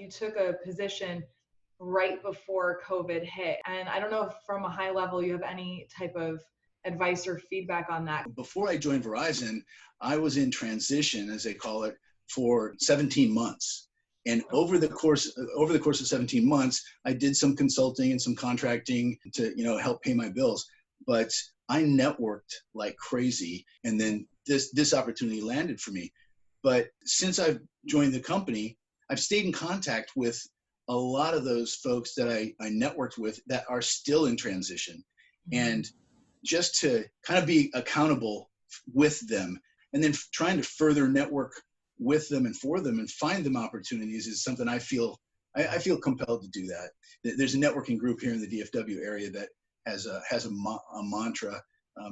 you took a position right before COVID hit. And I don't know if from a high level you have any type of advice or feedback on that. Before I joined Verizon, I was in transition, as they call it, for 17 months. And over the course of 17 months, I did some consulting and some contracting to, help pay my bills. But I networked like crazy, and then this opportunity landed for me. But since I've joined the company, I've stayed in contact with a lot of those folks that I networked with that are still in transition. And just to kind of be accountable with them, and then trying to further network with them and for them and find them opportunities is something I feel compelled to do that. There's a networking group here in the DFW area that has a mantra.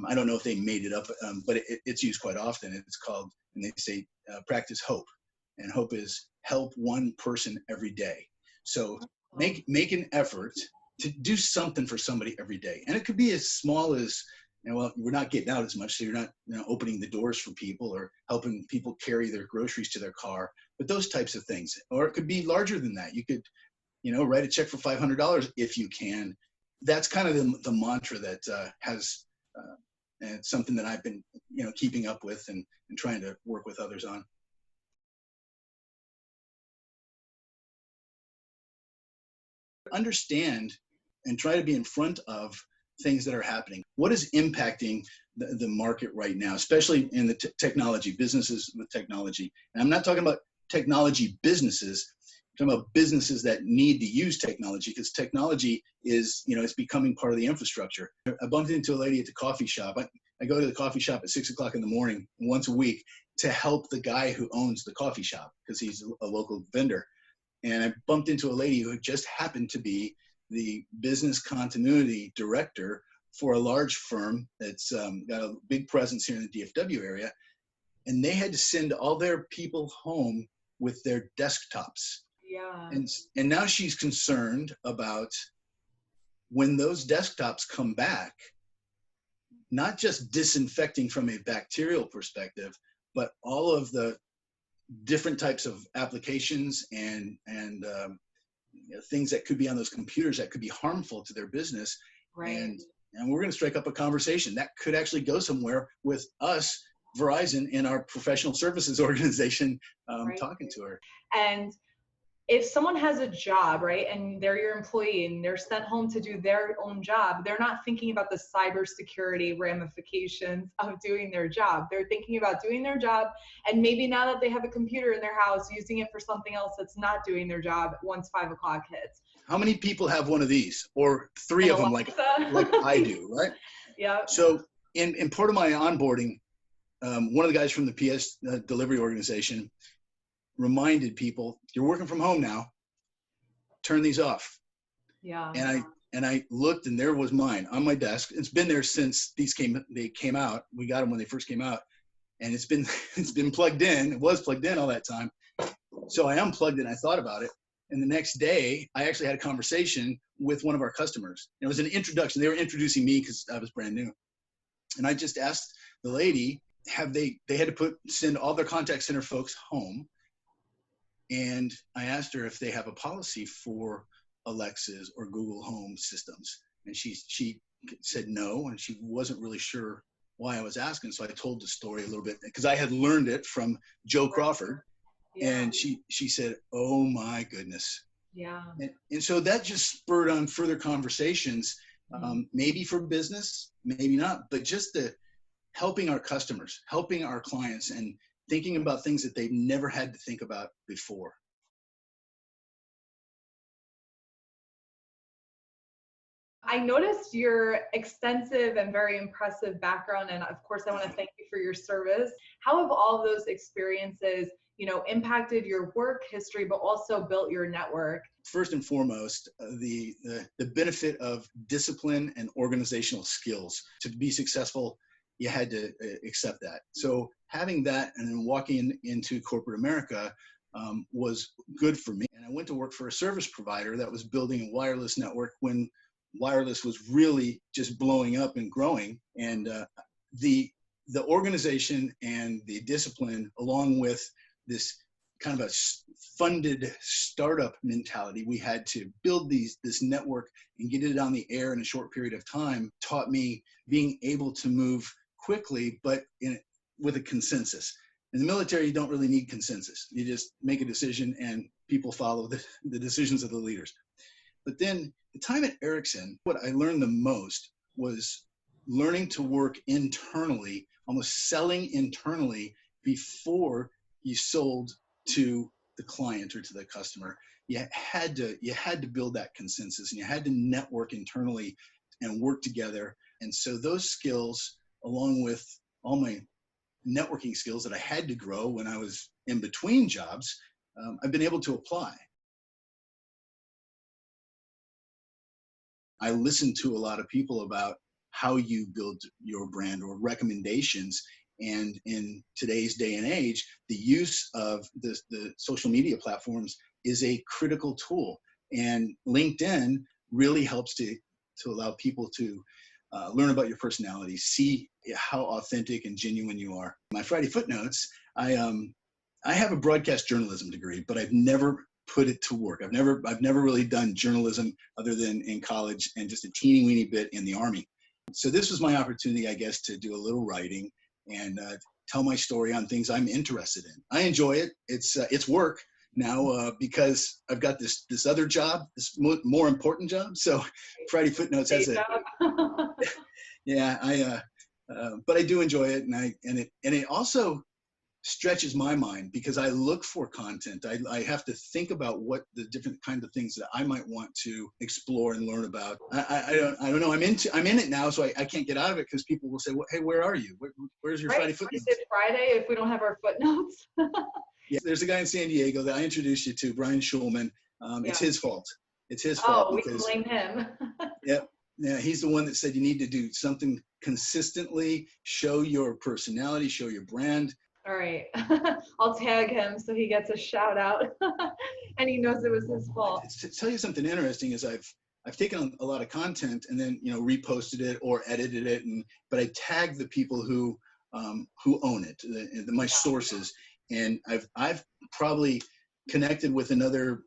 I don't know if they made it up, but it's used quite often. It's called, and they say, practice hope. And hope is help one person every day. So make an effort to do something for somebody every day. And it could be as small as, well, we're not getting out as much, so you're not opening the doors for people or helping people carry their groceries to their car, but those types of things. Or it could be larger than that. You could, write a check for $500 if you can. That's kind of the mantra that has, and it's something that I've been, keeping up with and trying to work with others on. Understand and try to be in front of things that are happening. What is impacting the market right now, especially in the technology, businesses with technology? And I'm not talking about technology businesses. I'm talking about businesses that need to use technology, because technology is, it's becoming part of the infrastructure. I bumped into a lady at the coffee shop. I go to the coffee shop at 6 o'clock in the morning once a week to help the guy who owns the coffee shop, because he's a local vendor. And I bumped into a lady who just happened to be the business continuity director for a large firm that's got a big presence here in the DFW area. And they had to send all their people home with their desktops. Yeah. And now she's concerned about when those desktops come back, not just disinfecting from a bacterial perspective, but all of the different types of applications and things that could be on those computers that could be harmful to their business. Right. And we're going to strike up a conversation that could actually go somewhere with us, Verizon, and our professional services organization, right. Talking to her. And if someone has a job, right, and they're your employee and they're sent home to do their own job, they're not thinking about the cybersecurity ramifications of doing their job. They're thinking about doing their job, and maybe now that they have a computer in their house, using it for something else that's not doing their job once 5 o'clock hits. How many people have one of these, or three of them like I do, right? Yeah. So in part of my onboarding, one of the guys from the PS delivery organization reminded people, you're working from home now, turn these off. Yeah. And I looked, and there was mine on my desk. It's been there since they came out. We got them when they first came out, and it's been plugged in. It was plugged in all that time. So I unplugged it and I thought about it. And the next day I actually had a conversation with one of our customers. It was an introduction. They were introducing me because I was brand new. And I just asked the lady, they had to send all their contact center folks home. And I asked her if they have a policy for Alexas or Google Home systems. And she said no, and she wasn't really sure why I was asking. So I told the story a little bit, because I had learned it from Joe Crawford. Yeah. And she said, oh my goodness. Yeah. And so that just spurred on further conversations, maybe for business, maybe not, but just helping our customers, helping our clients, and thinking about things that they've never had to think about before. I noticed your extensive and very impressive background, and of course I want to thank you for your service. How have all of those experiences, impacted your work history, but also built your network? First and foremost, the benefit of discipline and organizational skills. To be successful, you had to accept that. So having that and then walking into corporate America was good for me. And I went to work for a service provider that was building a wireless network when wireless was really just blowing up and growing. And the organization and the discipline, along with this kind of a funded startup mentality. We had to build this network and get it on the air in a short period of time. Taught me being able to move quickly, but with a consensus. In the military, you don't really need consensus. You just make a decision and people follow the decisions of the leaders. But then the time at Ericsson, what I learned the most was learning to work internally, almost selling internally before you sold to the client or to the customer. You had to build that consensus, and you had to network internally and work together. And so those skills, along with all my networking skills that I had to grow when I was in between jobs, I've been able to apply. I listen to a lot of people about how you build your brand or recommendations. And in today's day and age, the use of the social media platforms is a critical tool. And LinkedIn really helps to allow people to learn about your personality, see how authentic and genuine you are. My Friday footnotes, I have a broadcast journalism degree, but I've never put it to work. I've never really done journalism other than in college and just a teeny weeny bit in the Army. So this was my opportunity, I guess, to do a little writing and tell my story on things I'm interested in. I enjoy it. It's work now because I've got this other job, this more important job. So Friday Footnotes has a yeah. But I do enjoy it, and it also stretches my mind because I look for content. I have to think about what the different kinds of things that I might want to explore and learn about. I don't know. I'm in it now, so I can't get out of it because people will say, well, hey, where are you? Where's your Friday Footnotes? Is it Friday if we don't have our footnotes? Yeah, there's a guy in San Diego that I introduced you to, Brian Schulman. It's his fault. It's his fault. Oh, we can blame him. Yeah, he's the one that said you need to do something consistently, show your personality, show your brand. All right. I'll tag him so he gets a shout out and he knows it was his fault. To tell you something interesting is I've taken a lot of content and then reposted it or edited it, but I tagged the people who own it, my sources, and I've probably connected with another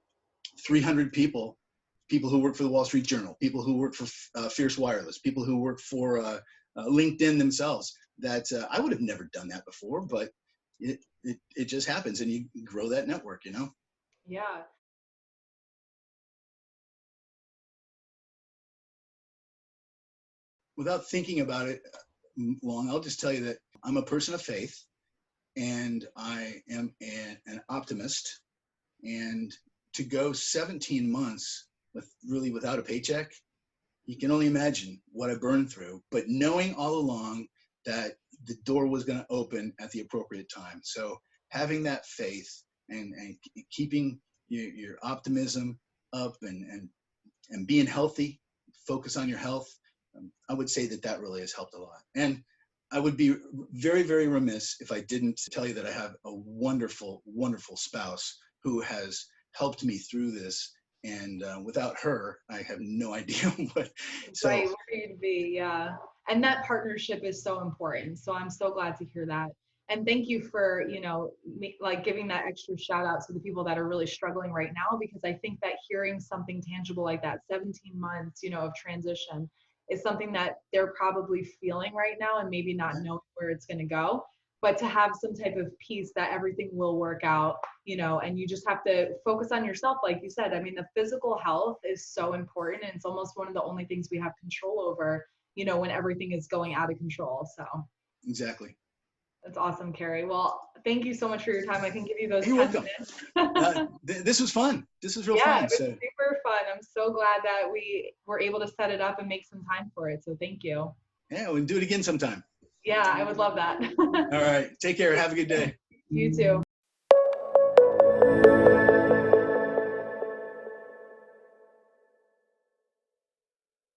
300 people who work for the Wall Street Journal, people who work for Fierce Wireless, people who work for LinkedIn themselves. That I would have never done that before, but it just happens, and you grow that network, Yeah. Without thinking about it long, I'll just tell you that I'm a person of faith, and I am an optimist. And to go 17 months without a paycheck, you can only imagine what I burned through. But knowing all along that the door was going to open at the appropriate time. So having that faith and keeping your optimism up and being healthy, focus on your health. I would say that really has helped a lot. And I would be very, very remiss if I didn't tell you that I have a wonderful, wonderful spouse who has helped me through this. And without her, I have no idea what. So, right, where you'd be, yeah. And that partnership is so important. So I'm so glad to hear that. And thank you for, giving that extra shout out to the people that are really struggling right now, because I think that hearing something tangible like that, 17 months, of transition is something that they're probably feeling right now and maybe not knowing where it's going to go. But to have some type of peace that everything will work out, and you just have to focus on yourself. Like you said, I mean, the physical health is so important. And it's almost one of the only things we have control over, when everything is going out of control. So exactly. That's awesome, Cary. Well, thank you so much for your time. I can give you those 10 welcome. minutes. This was fun. This was real fun. Yeah, it was super fun. I'm so glad that we were able to set it up and make some time for it. So thank you. Yeah, we'll do it again sometime. Yeah, I would love that. All right. Take care. Have a good day. You too.